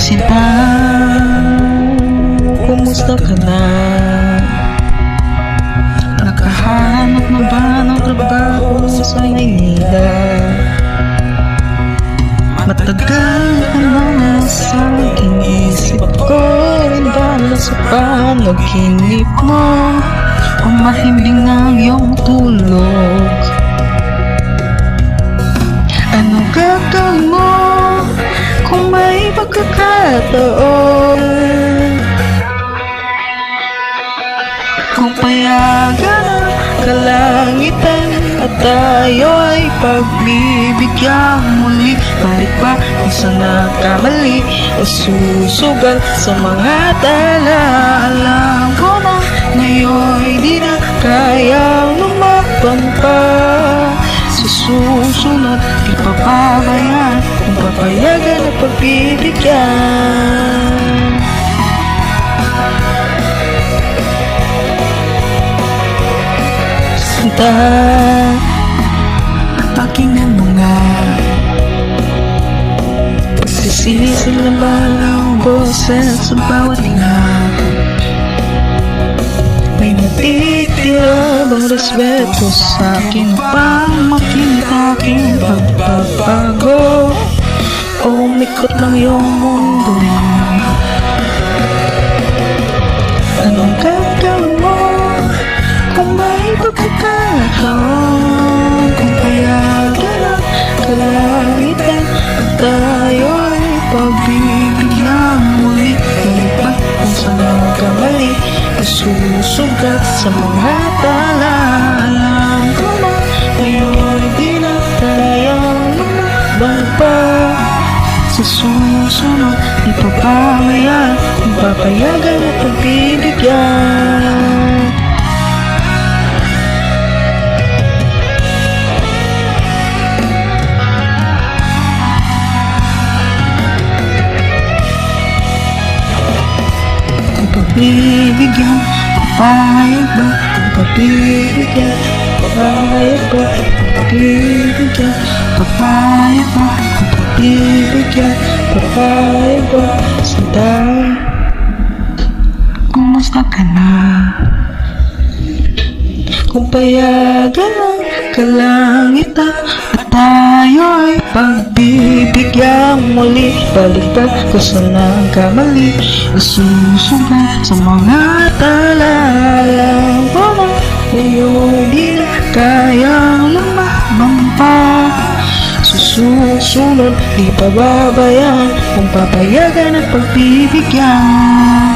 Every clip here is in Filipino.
Sinta, kumusta ka na? Nakahanap na ba ng trabaho sa Maynila? Matagal ka na nasa aking isip ko, rin ba nasa panaginip mo? O mahimbing na iyong tulog? Ano gagawin mo kung may pagkakataon? Kung payagan ang kalangitan at tayo ay pagbibigyan muli, balik ba kung saan nagkamali o susugal sa mga tala? Alam ko na ngayon'y di na kayang lumaban pa. Sa susunod, di papabayaan kung papayagan at pagbibigyan. Sinta, pakinggan mo nga, pagsisisi naman ang boses sa bawat tinga. May natitira bang respeto sa akin upang makita aking pagbabago? O umikot lang iyong mundo? Anong gagawin mo kung may pagkakataon? Kung payagan ang kalangitan at tayo'y pagbibigyan muli, balik ba kung saan nagkamali o susugat sa mga tala? Alam ko na ngayon di na tayong lumaban pa. Sa susunod, di papabayaan kung papayagan at pagbibigyan. Pagbibigyan, papayag ba? Pagbibigyan, papayag ba? Pagbibigyan, papayag ba? Pagbibigyan, papayag ba? Sinta, kumusta ka na? Kung payagan ang kalangitan at tayo'y pagbibigyan muli, balik ba kung saan nagkamali o susugat sa mga tala? Alam ko na ngayon di na kayang lumaban pa. Sa susunod, di pababayaan kung papayagan at pagbibigyan.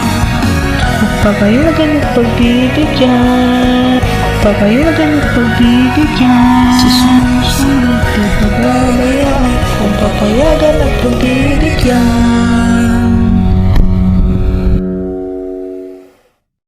Kung papayagan at pagbibigyan, papayagan at pagbibigyan. Sa susunod, di pababayaan kung papayagan at pagbibigyan.